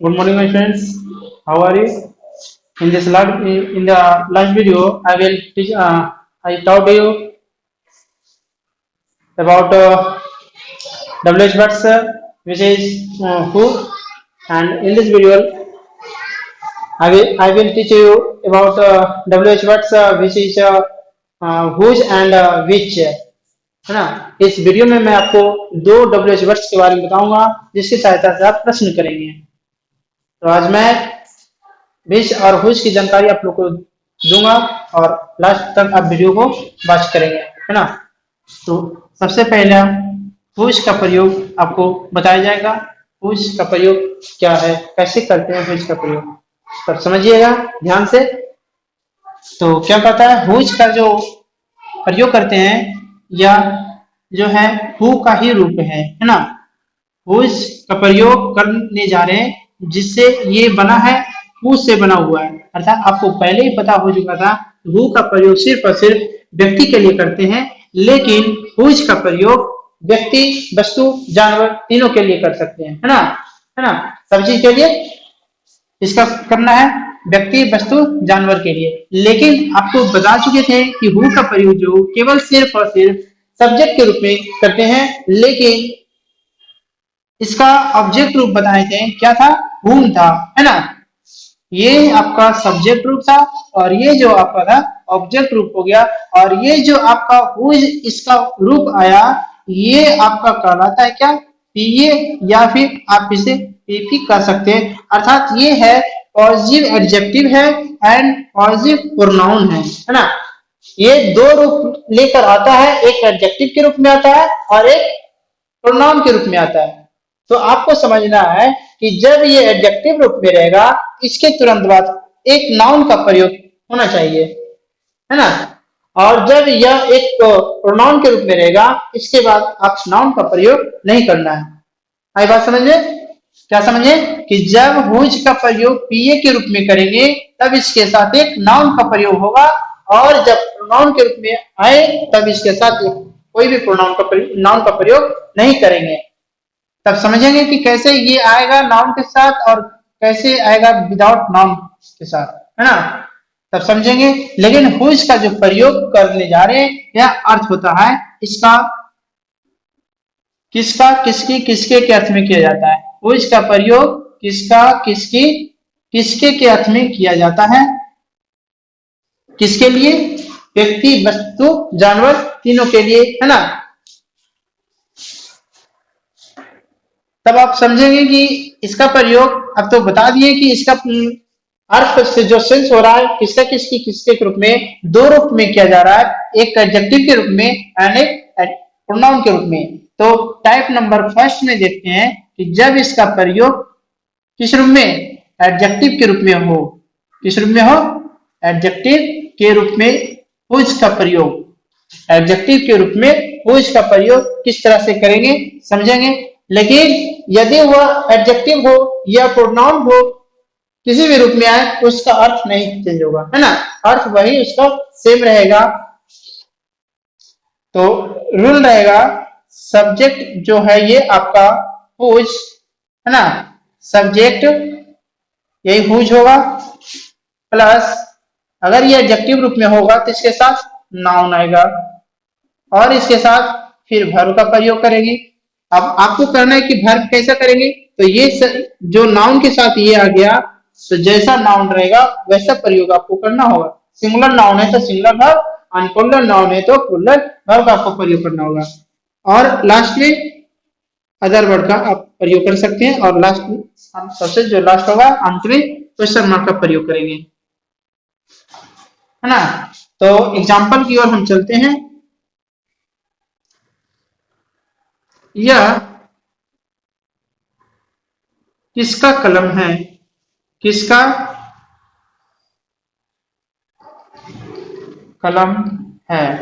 Good morning, my friends. How are you? In the last video, I taught you about WH words, which is who, and in this video, I will teach you about WH words, which is whose and which, है ना। इस video में मैं आपको दो WH words के बारे में बताऊंगा, जिसकी सहायता से आप प्रश्न करेंगे। तो आज मैं विच और हुज की जानकारी आप लोग को दूंगा और लास्ट तक आप वीडियो को वॉच करेंगे, है ना। तो सबसे पहले हुज का प्रयोग आपको बताया जाएगा। हुज का प्रयोग क्या है, कैसे करते हैं हुज का प्रयोग, तब समझिएगा ध्यान से। तो क्या कहता है, हुज का जो प्रयोग करते हैं या जो है हु का ही रूप है ना। हुज का प्रयोग करने जा रहे हैं जिससे ये बना है, हु से बना हुआ है। अर्थात आपको पहले ही पता हो चुका था हु का प्रयोग सिर्फ और सिर्फ व्यक्ति के लिए करते हैं, लेकिन हुज का प्रयोग व्यक्ति, वस्तु, जानवर तीनों के लिए कर सकते हैं, है ना। है ना, सब चीज के लिए इसका करना है, व्यक्ति, वस्तु, जानवर के लिए। लेकिन आपको बता चुके थे कि हु का प्रयोग जो केवल सिर्फ और सिर्फ सब्जेक्ट के रूप में करते हैं, लेकिन इसका ऑब्जेक्ट रूप बताए थे, क्या था, हुम था, है ना। ये आपका सब्जेक्ट रूप था और ये जो आपका था ऑब्जेक्ट रूप हो गया। और ये जो आपका हुज इसका रूप आया, ये आपका कहलाता है क्या, पीए, या फिर आप इसे पीपी कह सकते हैं। अर्थात ये है पॉजिटिव एडजेक्टिव है एंड पॉजिटिव प्रोनाउन है ना। ये दो रूप लेकर आता है, एक एडजेक्टिव के रूप में आता है और एक प्रोनाउन के रूप में आता है। तो आपको समझना है कि जब ये एडजेक्टिव रूप में रहेगा, इसके तुरंत बाद एक नाउन का प्रयोग होना चाहिए, है ना। और जब यह एक प्रोनाउन के रूप में रहेगा, इसके बाद आप नाउन का प्रयोग नहीं करना है। आई बात समझे, क्या समझे कि जब हुज का प्रयोग पीए के रूप में करेंगे, तब इसके साथ एक नाउन का प्रयोग होगा, और जब प्रोनाउन के रूप में आए, तब इसके साथ कोई भी प्रोनाउन का नाउन का प्रयोग नहीं करेंगे। तब समझेंगे कि कैसे ये आएगा नाउन के साथ और कैसे आएगा विदाउट नाउन के साथ, है ना। तब समझेंगे। लेकिन हुज का जो प्रयोग करने जा रहे हैं, यह अर्थ होता है इसका किसका, किसकी, किसके के अर्थ में किया जाता है। हुज का प्रयोग किसका, किसकी, किसके के अर्थ में किया जाता है। किसके लिए, व्यक्ति, वस्तु, जानवर तीनों के लिए, है ना। तब आप समझेंगे कि इसका प्रयोग, अब तो बता दिए कि इसका अर्थ से जो सेंस हो रहा है, किसका, किसकी, किसके के रूप में, दो रूप में किया जा रहा है, एक एडजेक्टिव के रूप में एंड एक प्रोनाउन के रूप में। तो टाइप नंबर फर्स्ट में देखते हैं कि जब इसका प्रयोग किस रूप में, एडजेक्टिव के रूप में हो, किस रूप में हो, एडजेक्टिव के रूप में हुज का प्रयोग, एडजेक्टिव के रूप में हुज का प्रयोग किस तरह से करेंगे समझेंगे। लेकिन यदि वह एडजेक्टिव हो या प्रोनाउन हो, किसी भी रूप में आए, उसका अर्थ नहीं चेंज होगा, है ना। अर्थ वही उसका सेम रहेगा। तो रूल रहेगा, सब्जेक्ट जो है ये आपका हुज, है ना, सब्जेक्ट यही हुज होगा, प्लस अगर ये एडजेक्टिव रूप में होगा तो इसके साथ नाउन आएगा, और इसके साथ फिर वर्ब का प्रयोग करेंगे। अब आपको करना है कि वर्ब कैसा करेंगे, तो ये जो नाउन के साथ ये आ गया, तो जैसा नाउन रहेगा वैसा प्रयोग आपको करना होगा। सिंगुलर नाउन है तो सिंगुलर वर्ब, अनप्लुरल नाउन है तो प्लुरल वर्ब आपको प्रयोग करना होगा। और लास्ट में अदर वर्ड का आप प्रयोग कर सकते हैं, और लास्ट में सबसे जो लास्ट होगा अंत में क्वेश्चन मार्क का प्रयोग करेंगे, है ना। तो एग्जाम्पल की ओर हम चलते हैं। यह किसका कलम है, किसका कलम है।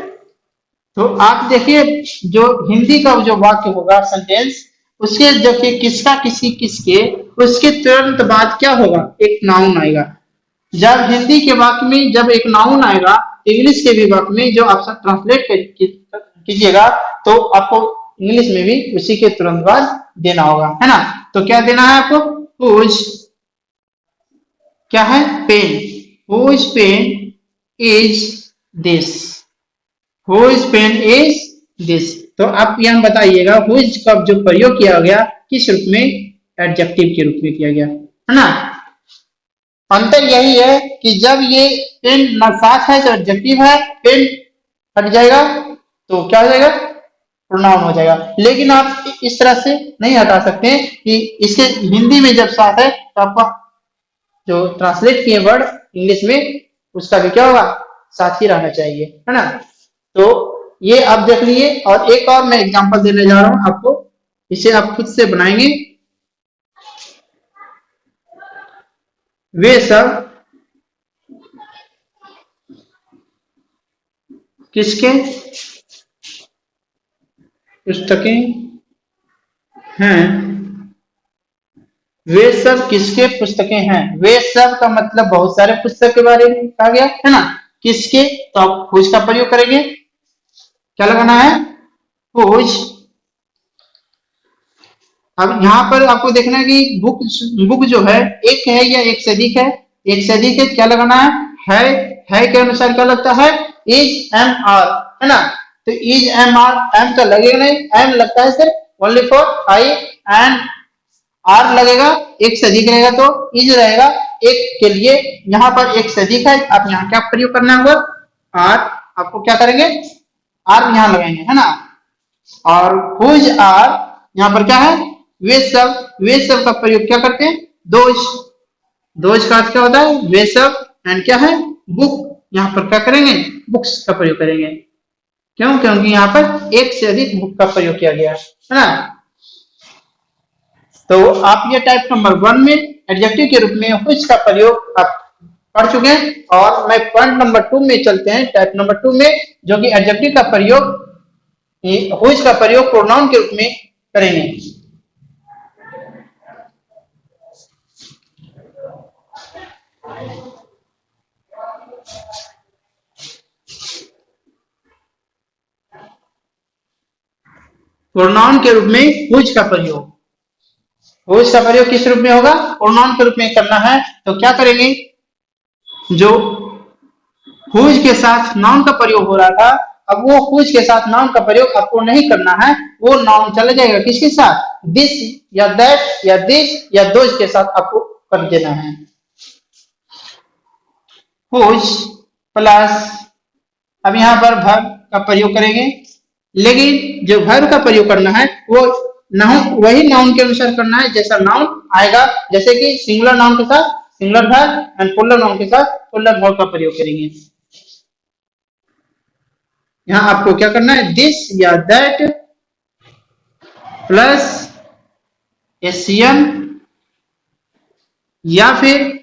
तो आप देखिए, जो हिंदी का जो वाक्य होगा सेंटेंस, उसके देखिए किसका, किसी, किसके, उसके तुरंत बाद क्या होगा, एक नाउन आएगा। जब हिंदी के वाक्य में जब एक नाउन आएगा, इंग्लिश के भी वाक्य में जो आप सब ट्रांसलेट कीजिएगा, तो आपको इंग्लिश में भी उसी के तुरंत बाद देना होगा, है ना। तो क्या देना है आपको, हुज, क्या है, pen, whose pen is this, whose pen is this. तो आप यहाँ बताइएगा हुज का जो प्रयोग किया गया किस रूप में, एडजेक्टिव के रूप में किया गया, है ना। अंतर यही है कि जब ये पेन ना साथ है तो एडजेक्टिव है, पेन हट जाएगा तो क्या हो जाएगा, प्रोनाउन हो जाएगा। लेकिन आप इस तरह से नहीं हटा सकते कि इसे हिंदी में जब साथ है तो आपका जो ट्रांसलेट किए वर्ड इंग्लिश में उसका भी क्या होगा, साथ ही रहना चाहिए, है ना। तो ये आप देख लिए, और एक और मैं एग्जांपल देने जा रहा हूं आपको, इसे आप खुद से बनाएंगे। वे सब किसके पुस्तकें हैं, वे सब किसके पुस्तकें हैं। वे सब का मतलब बहुत सारे पुस्तक के बारे में कहा गया, है ना। किसके, तो आप हुज का प्रयोग करेंगे, क्या लगाना है, हुज। अब यहाँ पर आपको देखना है कि बुक, बुक जो है एक है या एक से अधिक है, एक से अधिक है, क्या लगाना है के अनुसार क्या लगता है, इज एम आर, है ना। तो इज एम आर, एम का लगेगा नहीं, एम लगता है सिर्फ only for I and are लगेगा, एक से अधिक रहेगा तो इज रहेगा, एक के लिए यहाँ पर एक से अधिक है, आप यहाँ क्या प्रयोग करना होगा, आर, आपको क्या करेंगे, आर यहाँ लगाएंगे, है ना। और हुज आर, यहाँ पर क्या है, वे सब, वे सब का प्रयोग क्या करते हैं, दोज, दोज का अर्थ क्या होता है, वे सब, एंड क्या है, बुक, यहाँ पर क्या करेंगे, बुक्स का प्रयोग करेंगे। क्यों, क्योंकि यहाँ पर एक से अधिक बुक का प्रयोग किया गया है ना। तो आप ये टाइप नंबर 1 में एडजेक्टिव के रूप में व्हिच का प्रयोग आप पढ़ चुके हैं, और मैं पॉइंट नंबर 2 में चलते हैं, टाइप नंबर 2 में, जो कि एडजेक्टिव का प्रयोग, व्हिच का प्रयोग प्रोनाउन के रूप में करेंगे। प्रोनाउन के रूप में व्हिच का प्रयोग, व्हिच का प्रयोग किस रूप में होगा, प्रोनाउन के रूप में करना है, तो क्या करेंगे, जो हुज के साथ नाउन का प्रयोग हो रहा था, अब वो हुज के साथ नाउन का प्रयोग आपको नहीं करना है, वो नाउन चला जाएगा किसके साथ, दिस या दैट या दिस या दोज के साथ आपको कर देना है। हुज प्लस, अब यहाँ पर वर्ब का प्रयोग करेंगे, लेकिन जो वर्ब का प्रयोग करना है वो नाउन, वही नाउन के अनुसार करना है जैसा नाउन आएगा, जैसे कि सिंगुलर नाउन के साथ singular verb and plural noun के साथ प्लूरल वर्ब का प्रयोग करेंगे। यहाँ आपको क्या करना है, दिस या दैट प्लस एशियन, या फिर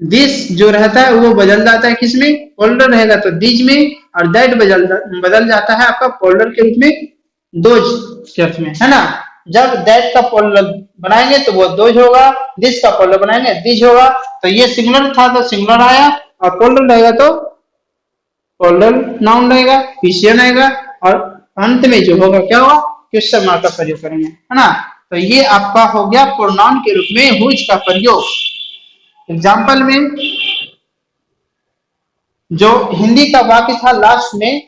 दिस जो रहता है वो बदल जाता है किसमें, प्लूरल रहेगा तो दिज में, और दैट बदल जाता है आपका प्लूरल के रूप में दोज के अर्थ में, है ना। जब दैट का प्लूरल बनाएंगे तो वो दोज होगा, दिस का प्लूरल बनाएंगे दिज होगा। तो ये सिंगुलर था तो सिंगुलर आया, और प्लूरल रहेगा तो प्लूरल नाउन रहेगा, एशियन आएगा, और अंत में जो होगा क्या होगा, क्वेश्चन मार्क का प्रयोग करेंगे, है ना। तो ये आपका हो गया प्रोनाउन के रूप में व्हिच का प्रयोग। एग्जाम्पल में जो हिंदी का वाक्य था लास्ट में,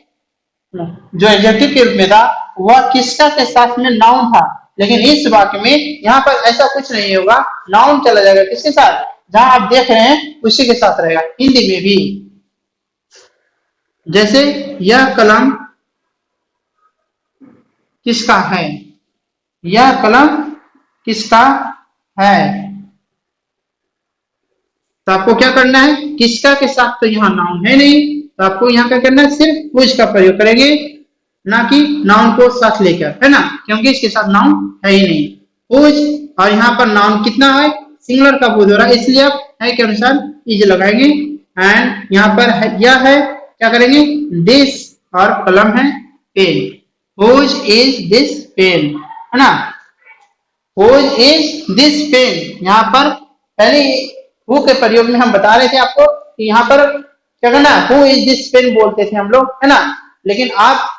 जो एडजेक्टिव के रूप में था, वह किसका के साथ में नाउन था, लेकिन इस वाक्य में यहाँ पर ऐसा कुछ नहीं होगा, नाउन चला जाएगा किसके साथ, जहां आप देख रहे हैं उसी के साथ रहेगा। हिंदी में भी जैसे यह कलम किसका है, यह कलम किसका है, तो आपको क्या करना है, किसका के साथ तो यहाँ नाउन है नहीं, तो आपको यहाँ क्या करना है, सिर्फ व्हिच का प्रयोग करेंगे, ना कि नाउन को साथ लेकर, है ना, क्योंकि इसके साथ नाउन है ही नहीं व्हिच। और यहाँ पर नाउन कितना है, सिंगुलर का बोध हो रहा है, इसलिए आप है के अनुसार इज लगाएंगे, एंड यहाँ पर है, यह है, क्या करेंगे, दिस, और कलम है pen, which is this pen, है ना, व्हिच इज दिस पेन। यहाँ पर पहले हु के प्रयोग में हम बता रहे थे आपको कि यहाँ पर क्या करना है, हु इज दिस पेन बोलते थे हम लोग, है ना, लेकिन आप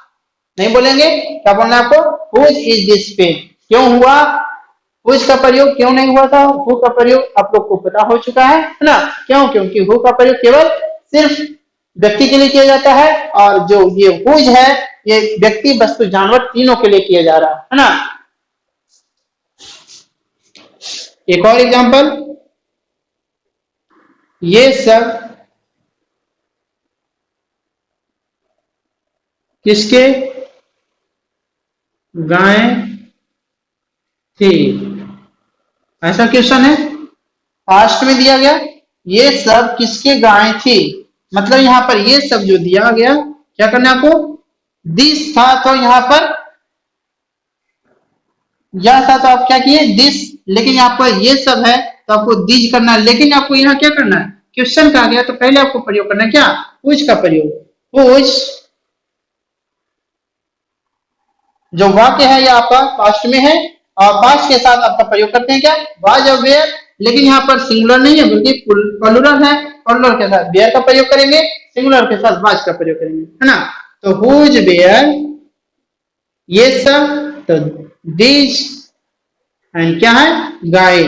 नहीं बोलेंगे, क्या बोलना है आपको, हु इज दिस पेन। क्यों हुआ, हुज का प्रयोग क्यों नहीं हुआ था? हु का प्रयोग आप लोग को पता हो चुका है ना? क्यों? क्योंकि हु का प्रयोग केवल सिर्फ व्यक्ति के लिए किया जाता है, और जो ये हुज है ये व्यक्ति, वस्तु, जानवर तीनों के लिए किया जा रहा है ना? एक और एग्जांपल, ये सब किसके गायें थी? ऐसा क्वेश्चन है, फास्ट में दिया गया, ये सब किसके गायें थी, मतलब यहाँ पर ये सब जो दिया गया, क्या करना है आपको? दिस था, तो यहाँ पर यह था तो आप क्या किए? दिस, लेकिन यहाँ पर ये सब है तो आपको दीज करना है, लेकिन आपको यहाँ क्या करना है? क्वेश्चन कहा गया तो पहले आपको प्रयोग करना है क्या? हुज का प्रयोग। हुज जो वाक्य है ये आपका पास्ट में है, और पास्ट के साथ आपका प्रयोग करते हैं क्या? वाज और वेयर, लेकिन यहाँ पर सिंगुलर नहीं है बल्कि प्लूरल है, प्लूरल के साथ वेयर का प्रयोग करेंगे, सिंगुलर के साथ वाज का प्रयोग करेंगे, है ना? तो हुज, वेयर, ये सब, तो दीज, एंड क्या है? गाय।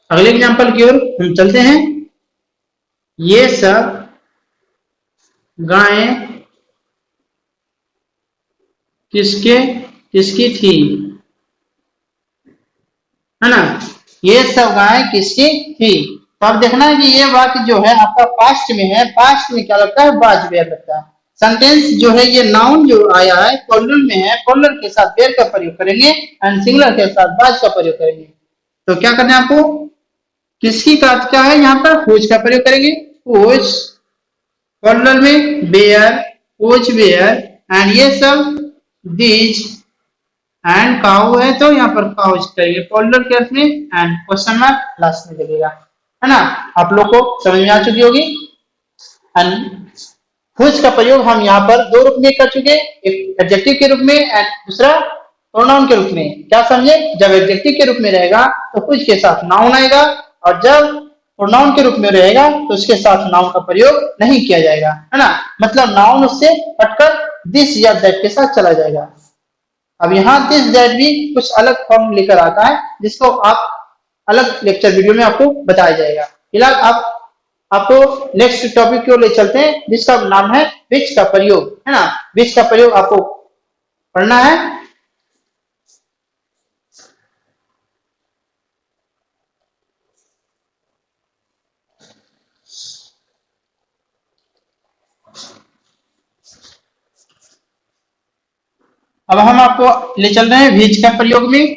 अगले एग्जांपल की ओर हम चलते हैं। ये सब गायें किसके किसकी थी, है ना? ये सब गायें किसकी थी। तो अब देखना है कि ये वाक्य जो है आपका पास्ट में है, पास्ट में क्या लगता है? वाज, वेयर लगता है। सेंटेंस जो है ये नाउन जो आया है प्लूरल में है, प्लूरल के साथ वेयर का प्रयोग करेंगे एंड सिंगुलर के साथ वाज का प्रयोग करेंगे। तो क्या करना है आपको? किसकी का क्या है यहाँ पर? हुज का प्रयोग करेंगे, हुज, प्लूरल में बेयर, हुज, बेयर, एंड ये सब दीज, एंड काउ है तो यहाँ पर काउज करेंगे प्लूरल के अर्थ में, एंड क्वेश्चन मार्क लास्ट में लगेगा, है ना? आप लोग को समझ में आ चुकी होगी। एंड हुज का प्रयोग हम यहाँ पर दो रूप में कर चुके, एक एडजेक्टिव के रूप में एंड दूसरा प्रोनाउन के रूप में। क्या समझे? जब एडजेक्टिव के रूप में रहेगा तो हुज के साथ नाउन आएगा, और जब प्रोनाउन के रूप में रहेगा तो उसके साथ नाउन का प्रयोग नहीं किया जाएगा, है ना? मतलब नाउन उससे हटकर दिस या दैट के साथ चला जाएगा। अब यहाँ दिस दैट भी कुछ अलग फॉर्म लेकर आता है, जिसको आप अलग लेक्चर वीडियो में आपको बताया जाएगा। फिलहाल आप आपको नेक्स्ट टॉपिक की ओर ले चलते हैं, जिसका नाम है विच का प्रयोग, है ना? विच का प्रयोग आपको पढ़ना है। अब हम आपको ले चल रहे हैं विच का प्रयोग में,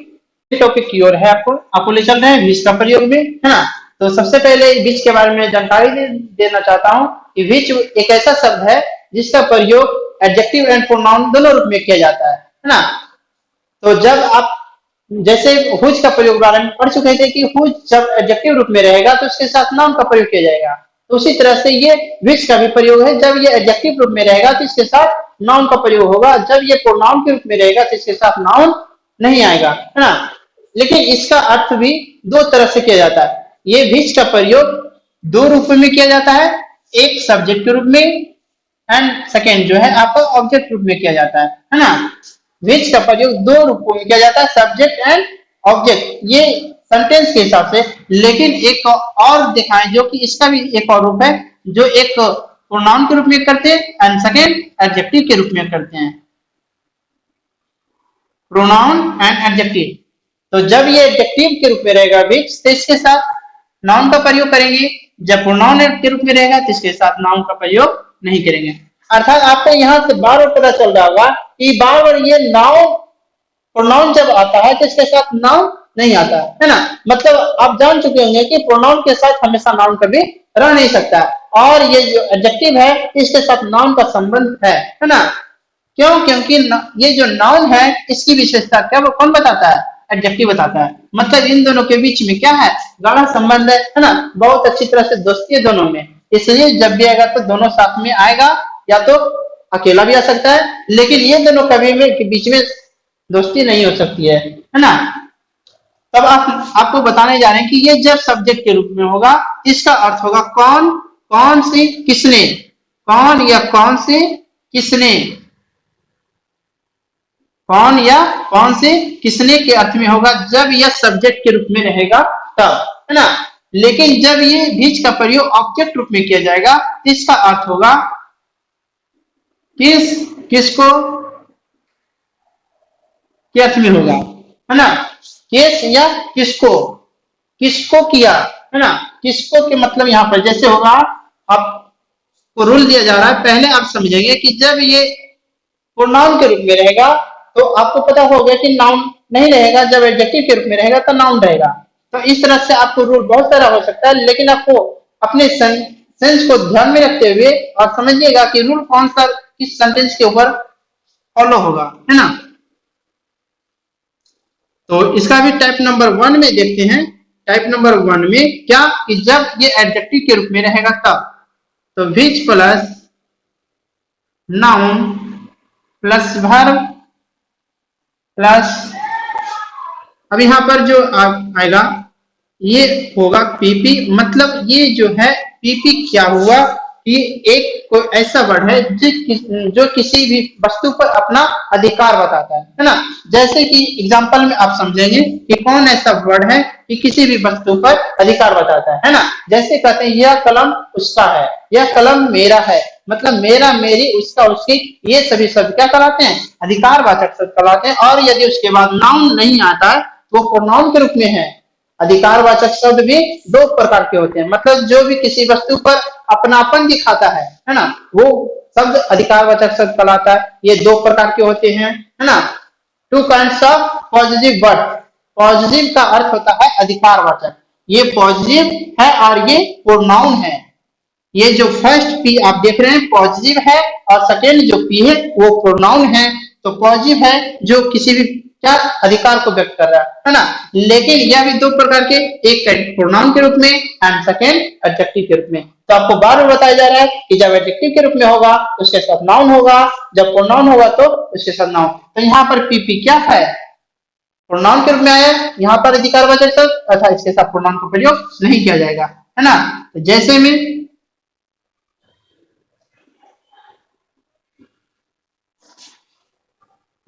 टॉपिक की ओर है, आपको ले चल रहे हैं विच का प्रयोग में, है ना? तो सबसे पहले विच के बारे में जानकारी देना चाहता हूं कि विच एक ऐसा शब्द है जिसका प्रयोग एडजेक्टिव एंड प्रोनाउन दोनों रूप में किया जाता है ना? तो जब आप जैसे हुज का प्रयोग बारे में पढ़ चुके थे कि हुज जब एडजेक्टिव रूप में रहेगा तो उसके साथ नाउन का प्रयोग किया जाएगा, तो उसी तरह से ये विच का भी प्रयोग है। जब ये एडजेक्टिव रूप में रहेगा तो इसके साथ नाउन का प्रयोग होगा, जब ये प्रोनाउन के रूप में रहेगा तो इसके साथ नाउन नहीं आएगा, है ना? लेकिन इसका अर्थ भी दो तरह से किया जाता है। ये विच का प्रयोग दो रूप में किया जाता है, एक सब्जेक्ट के रूप में एंड सेकेंड जो है आपका ऑब्जेक्ट रूप में किया जाता है ना? विच का प्रयोग दो रूपों में किया जाता है, सब्जेक्ट एंड ऑब्जेक्ट, ये सेंटेंस के हिसाब से। लेकिन एक और दिखाएं जो कि इसका भी एक और रूप है, जो एक प्रोनाउन के रूप में करते हैं एंड सेकेंड एडजेक्टिव के रूप में करते हैं, प्रोनाउन एंड एडजेक्टिव। तो जब ये एडजेक्टिव के रूप में रहेगा विच, तो इसके साथ नाउन का प्रयोग करेंगे, जब प्रोनाउन के रूप में रहेगा तो इसके साथ नाउन का प्रयोग नहीं करेंगे। अर्थात आपको यहाँ से बार बार पता चल रहा होगा कि बार बार ये नाउन प्रोनाउन जब आता है तो इसके साथ नाउन नहीं आता है ना? मतलब आप जान चुके होंगे कि प्रोनाउन के साथ हमेशा नाउन कभी रह नहीं सकता, और ये जो एडजेक्टिव है इसके साथ नाउन का संबंध है ना? क्यों? क्योंकि ये जो नाउन है इसकी विशेषता क्या वो कौन बताता है? एडजेक्टिव बताता है। मतलब इन दोनों के बीच में क्या है? गाढ़ा संबंध है ना? बहुत अच्छी तरह से दोस्ती है दोनों में, इसलिए जब भी आएगा तो दोनों साथ में आएगा, या तो अकेला भी आ सकता है, लेकिन ये दोनों कभी में के बीच में दोस्ती नहीं हो सकती है ना? तब आप आपको बताने जा रहे हैं कि ये जब सब्जेक्ट के रूप में होगा, इसका अर्थ होगा कौन, कौन से, किसने, कौन या कौन से, किसने, कौन या कौन से, किसने के अर्थ में होगा जब यह सब्जेक्ट के रूप में रहेगा तब, है ना। लेकिन जब ये विच का प्रयोग ऑब्जेक्ट रूप में किया जाएगा, इसका अर्थ होगा किस, किसको के अर्थ में होगा, है ना। किस या किसको, किसको किया, है ना। किसको के मतलब यहाँ पर जैसे होगा, आपको रूल दिया जा रहा है, पहले आप समझेंगे कि जब ये प्रोनाउन के रूप में रहेगा तो आपको पता हो गया कि नाउन नहीं रहेगा, जब एडजेक्टिव के रूप में रहेगा तो नाउन रहेगा। तो इस तरह से आपको रूल बहुत सारा हो सकता है, लेकिन आपको अपने सेंस को ध्यान में रखते हुए और समझिएगा कि रूल कौन सा किस सेंटेंस के ऊपर फॉलो होगा, है ना। तो इसका भी टाइप नंबर 1 में देखते हैं। टाइप नंबर 1 में क्या, कि जब ये एडजेक्टिव के रूप में रहेगा तब, तो which plus noun plus verb plus, अब यहां पर जो आएगा ये होगा पीपी, मतलब ये जो है पीपी क्या हुआ कि एक कोई ऐसा वर्ड है जो किसी भी वस्तु पर अपना अधिकार बताता है ना। जैसे कि एग्जांपल में आप समझेंगे कि कौन ऐसा वर्ड है कि किसी भी वस्तु पर अधिकार बताता है ना। जैसे कहते हैं यह कलम उसका है, यह कलम मेरा है, मतलब मेरा, मेरी, उसका, उसकी, ये सभी शब्द क्या कहलाते हैं, अधिकारवाचक शब्द कहलाते हैं। और यदि उसके बाद नाउन नहीं आता है वो प्रोनाउन के रूप में है। अधिकारवाचक शब्द भी दो प्रकार के होते हैं, मतलब जो भी किसी वस्तु पर अपनापन दिखाता है ना, वो शब्द अधिकारवाचक शब्द कहलाता है। ये दो प्रकार के होते हैं, है ना। Two kinds of positive word, positive का अर्थ होता है अधिकारवाचक, ये पॉजिटिव है और ये प्रोनाउन है। ये जो फर्स्ट पी आप देख रहे हैं पॉजिटिव है, और सेकेंड जो पी है वो प्रोनाउन है। तो पॉजिटिव है जो किसी भी क्या अधिकार को व्यक्त कर रहा है ना। लेकिन यह भी दो प्रकार के, एक प्रोनाउन के रूप में एंड सेकेंड एडजेक्टिव के रूप में। तो आपको बार बार बताया जा रहा है कि जब एडजेक्टिव के रूप में होगा उसके साथ नाउन होगा, जब प्रोनाउन होगा तो उसके साथ नाउन। तो यहाँ पर पीपी क्या है, प्रोनाउन के रूप में आया, यहाँ पर अधिकारवाचक शब्द अर्थात इसके साथ प्रोनाउन का प्रयोग नहीं किया जाएगा, है ना। तो जैसे में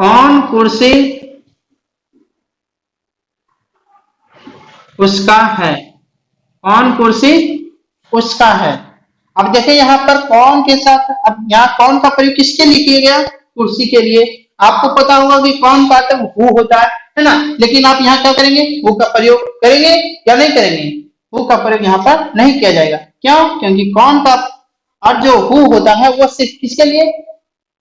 कौन कुर्सी उसका है, कौन कुर्सी उसका है। अब देखिए यहाँ पर कौन के साथ, अब यहाँ कौन का प्रयोग किसके लिए किया गया, कुर्सी के लिए। आपको पता होगा कि कौन का अर्थ हु होता है ना। लेकिन आप यहाँ क्या करेंगे, हु का प्रयोग करेंगे या नहीं करेंगे, हु का प्रयोग यहाँ पर नहीं किया जाएगा। क्यों, क्योंकि कौन का अर्थ जो हु होता है वो सिर्फ किसके लिए,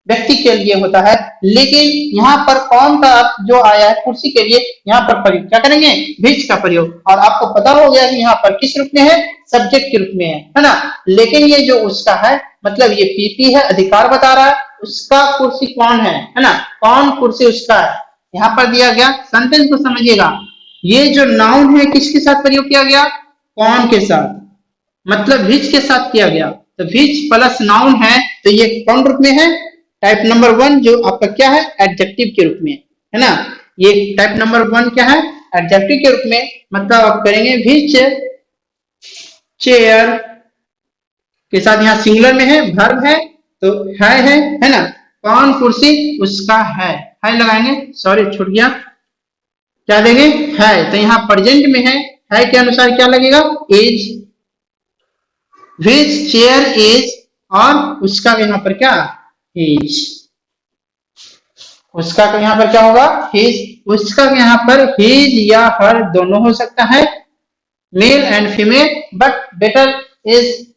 व्यक्ति के लिए होता है। लेकिन यहाँ पर कौन का अर्थ जो आया है कुर्सी के लिए, यहाँ पर प्रयोग क्या करेंगे, विच का प्रयोग। और आपको पता हो गया कि यहाँ पर किस रूप में है, सब्जेक्ट के रूप में है ना। लेकिन ये जो उसका है मतलब ये पीपी है, अधिकार बता रहा है, उसका कुर्सी कौन है ना, कौन कुर्सी उसका है। यहाँ पर दिया गया सेंटेंस को समझिएगा, ये जो नाउन है किसके साथ प्रयोग किया गया, कौन के साथ, मतलब विच के साथ किया गया। तो विच प्लस नाउन है तो ये कौन रूप में है, टाइप नंबर 1 जो आपका क्या है, एडजेक्टिव के रूप में, है ना। ये टाइप नंबर 1 क्या है, एडजेक्टिव के रूप में। मतलब आप करेंगे विच चेयर के साथ, यहाँ सिंगुलर में है, वर्ब है तो है ना। कौन कुर्सी उसका है लगाएंगे, सॉरी छूट गया, क्या देंगे, है। तो यहाँ प्रेजेंट में है के अनुसार क्या लगेगा, इज, विच चेयर इज, और उसका यहाँ पर क्या, हिज, उसका तो यहाँ पर क्या होगा, हिज, उसका यहाँ पर हिज या हर दोनों हो सकता है, male and female, but better is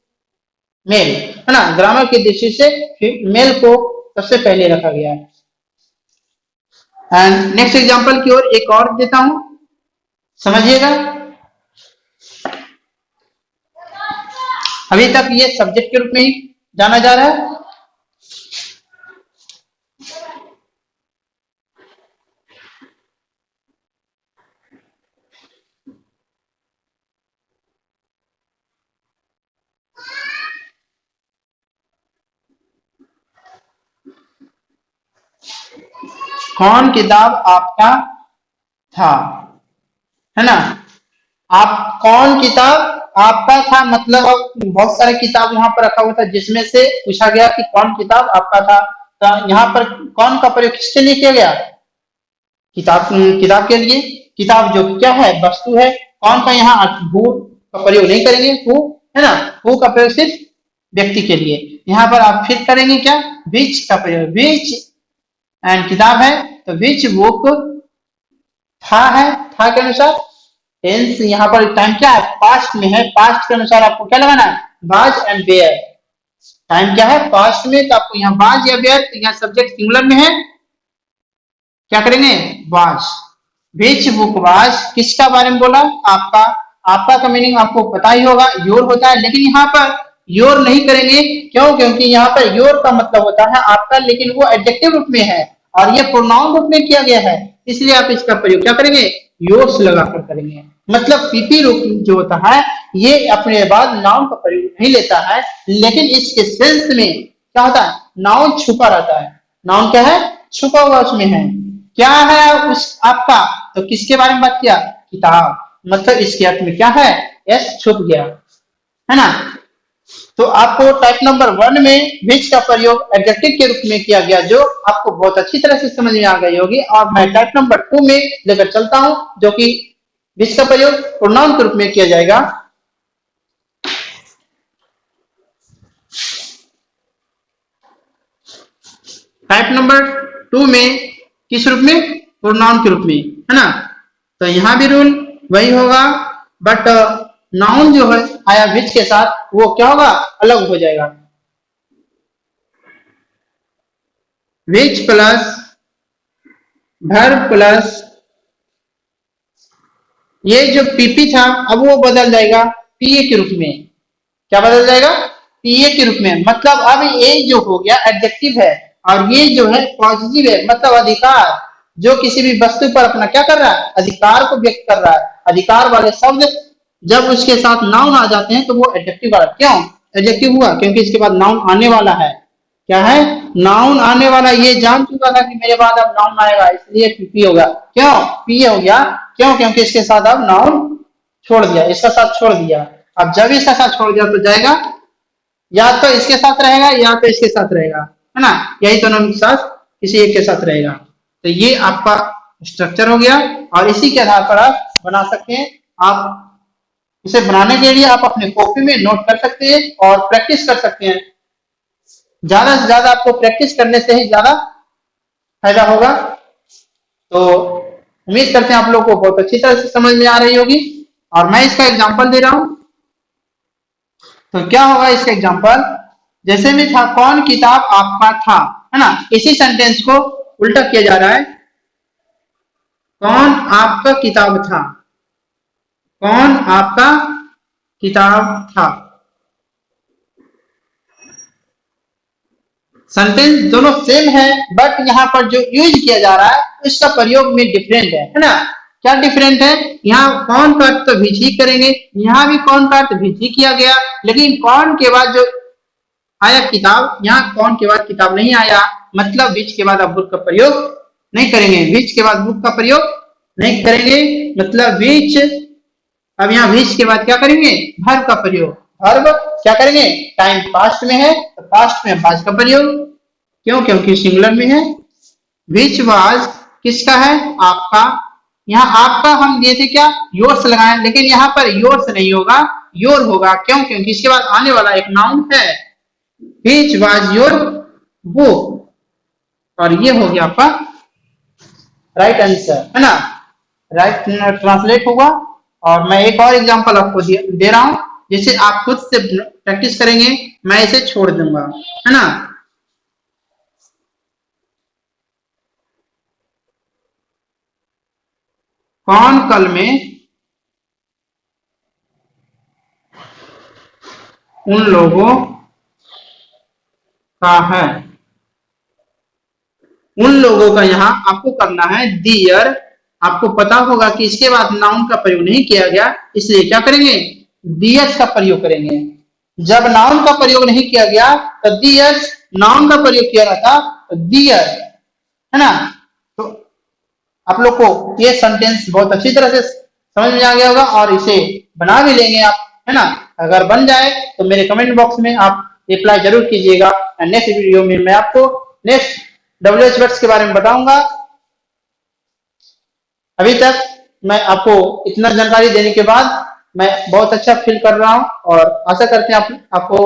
male, है ना। ग्रामर की दृष्टि से मेल को सबसे पहले रखा गया है। एंड नेक्स्ट एग्जांपल की ओर एक और देता हूं, समझिएगा। अभी तक ये सब्जेक्ट के रूप में ही जाना जा रहा है। कौन किताब आपका था, है ना। आप कौन किताब आपका था, मतलब बहुत सारे किताब यहाँ पर रखा हुआ था जिसमें से पूछा गया कि कौन किताब आपका था। तो यहाँ पर कौन का प्रयोग किसके लिए किया गया, किताब, किताब के लिए। किताब जो क्या है, वस्तु है। कौन का यहाँ हु का प्रयोग नहीं करेंगे, हु, है ना। हु का प्रयोग सिर्फ व्यक्ति के लिए। यहाँ पर आप फिर करेंगे क्या, विच का प्रयोग, विच एंड किताब है तो विच बुक, था के अनुसार टेंस, यहाँ पर टाइम क्या है, पास्ट में है, पास्ट के अनुसार आपको क्या लगाना है, वाज एंड वेयर। टाइम क्या है, पास्ट में, तो आपको यहाँ वाज या वेयर, तो यहाँ सब्जेक्ट सिंगुलर में है, क्या करेंगे, वाज। विच बुक वाज, किसका बारे में बोला, आपका। आपका का मीनिंग आपको पता ही होगा, योर होता है, लेकिन यहाँ पर योर नहीं करेंगे, क्यों, क्योंकि यहाँ पर योर का मतलब होता है आपका, लेकिन वो एडजेक्टिव रूप में है और ये प्रोनाउन रूप में किया गया है, इसलिए आप इसका प्रयोग क्या करेंगे, योर्स लगाकर करेंगे। मतलब पीपी रूप जो होता है ये अपने बाद नाउन का प्रयोग नहीं लेता है, लेकिन इसके सेंस में क्या होता है, नाउन छुपा रहता है। नाउन क्या है, छुपा हुआ उसमें है। क्या है उस आपका, तो किसके बारे में बात किया, किताब, मतलब इसके अर्थ में क्या है, एस छुप गया, है ना। तो आपको टाइप नंबर 1 में विच का प्रयोग एडजेक्टिव के रूप में किया गया, जो आपको बहुत अच्छी तरह से समझ में आ गई होगी। और मैं टाइप नंबर 2 में लेकर चलता हूं, जो कि विच का प्रयोग प्रोनाउन के रूप में किया जाएगा। टाइप नंबर 2 में किस रूप में, प्रोनाउन के रूप में, है ना। तो यहां भी रूल वही होगा, बट नाउन जो है आया विच के साथ, वो क्या होगा, अलग हो जाएगा। विच प्लस वर्ब प्लस ये जो पीपी था, अब वो बदल जाएगा पीए के रूप में। क्या बदल जाएगा, पीए के रूप में। मतलब अब ये जो हो गया एडजेक्टिव है, और ये जो है पॉजिटिव है, मतलब अधिकार, जो किसी भी वस्तु पर अपना क्या कर रहा है, अधिकार को व्यक्त कर रहा है। अधिकार वाले शब्द जब उसके साथ नाउन आ जाते हैं तो वो एडजेक्टिव वाला, क्यों एडजेक्टिव हुआ, क्योंकि इसके बाद नाउन आने वाला है। क्या है, नाउन आने वाला, ये जान चुका था कि मेरे बाद अब नाउन आएगा, इसलिए पीपी होगा। क्यों पी हो गया, क्यों, क्योंकि इसके साथ अब नाउन छोड़ दिया, इसका साथ छोड़ दिया। अब जब इसका साथ छोड़ दिया तो जाएगा, या तो इसके साथ रहेगा या तो इसके साथ रहेगा, है ना। यही दोनों के साथ किसी एक के साथ रहेगा। तो ये आपका स्ट्रक्चर हो गया, और इसी के आधार पर आप बना सकते हैं। आप इसे बनाने के लिए आप अपने कॉपी में नोट कर सकते हैं और प्रैक्टिस कर सकते हैं। ज्यादा से ज्यादा आपको प्रैक्टिस करने से ही ज्यादा फायदा होगा। तो उम्मीद करते हैं आप लोग को बहुत अच्छी तरह से समझ में आ रही होगी, और मैं इसका एग्जांपल दे रहा हूं। तो क्या होगा इसका एग्जांपल, जैसे भी था, कौन किताब आपका था, है ना। इसी सेंटेंस को उल्टा किया जा रहा है, कौन आपका किताब था, कौन आपका किताब था। सेंटेंस दोनों सेम है, बट यहाँ पर जो यूज किया जा रहा है इसका प्रयोग में डिफरेंट है ना। क्या डिफरेंट है, यहाँ कौन का अर्थ तो भी करेंगे, यहाँ भी कौन का अर्थ भी किया गया, लेकिन कौन के बाद जो आया किताब, यहाँ कौन के बाद किताब नहीं आया। मतलब विच के बाद आप बुक का प्रयोग नहीं करेंगे, विच के बाद बुक का प्रयोग नहीं करेंगे, मतलब विच। अब यहाँ विच के बाद क्या करेंगे, वर्ब का प्रयोग। वर्ब क्या करेंगे, टाइम पास्ट में है तो पास्ट में वाज का प्रयोग, क्यों, क्योंकि सिंगुलर में है। विच वाज किसका है, आपका। यहाँ आपका हम दिए थे क्या, योर्स लगाए, लेकिन यहाँ पर योर्स नहीं होगा, योर होगा, क्यों, क्योंकि इसके बाद आने वाला एक नाउन है। विच वाज योर बुक, और ये हो गया आपका राइट आंसर, है ना। राइट ट्रांसलेट होगा। और मैं एक और एग्जांपल आपको दे रहा हूं, जिसे आप खुद से प्रैक्टिस करेंगे, मैं इसे छोड़ दूंगा, है ना। कौन कल में उन लोगों का है, उन लोगों का यहाँ आपको करना है दियर। आपको पता होगा कि इसके बाद नाउन का प्रयोग नहीं किया गया, इसलिए क्या करेंगे, दियर्स का प्रयोग करेंगे। जब नाउन का प्रयोग नहीं किया गया तो दियर्स, नाउन का प्रयोग किया रहा था तो दियर, है ना। तो आप लोग को ये सेंटेंस बहुत अच्छी तरह से समझ में आ गया होगा और इसे बना भी लेंगे आप, है ना। अगर बन जाए तो मेरे कमेंट बॉक्स में आप रिप्लाई जरूर कीजिएगा। नेक्स्ट वीडियो में मैं आपको नेक्स्ट डब्ल्यूएच वर्ड्स के बारे में बताऊंगा। अभी तक मैं आपको इतना जानकारी देने के बाद मैं बहुत अच्छा फील कर रहा हूं और आशा करते हैं आपको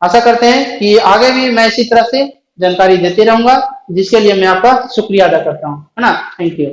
आशा करते हैं कि आगे भी मैं इसी तरह से जानकारी देते रहूंगा, जिसके लिए मैं आपका शुक्रिया अदा करता हूं, है ना। Thank you.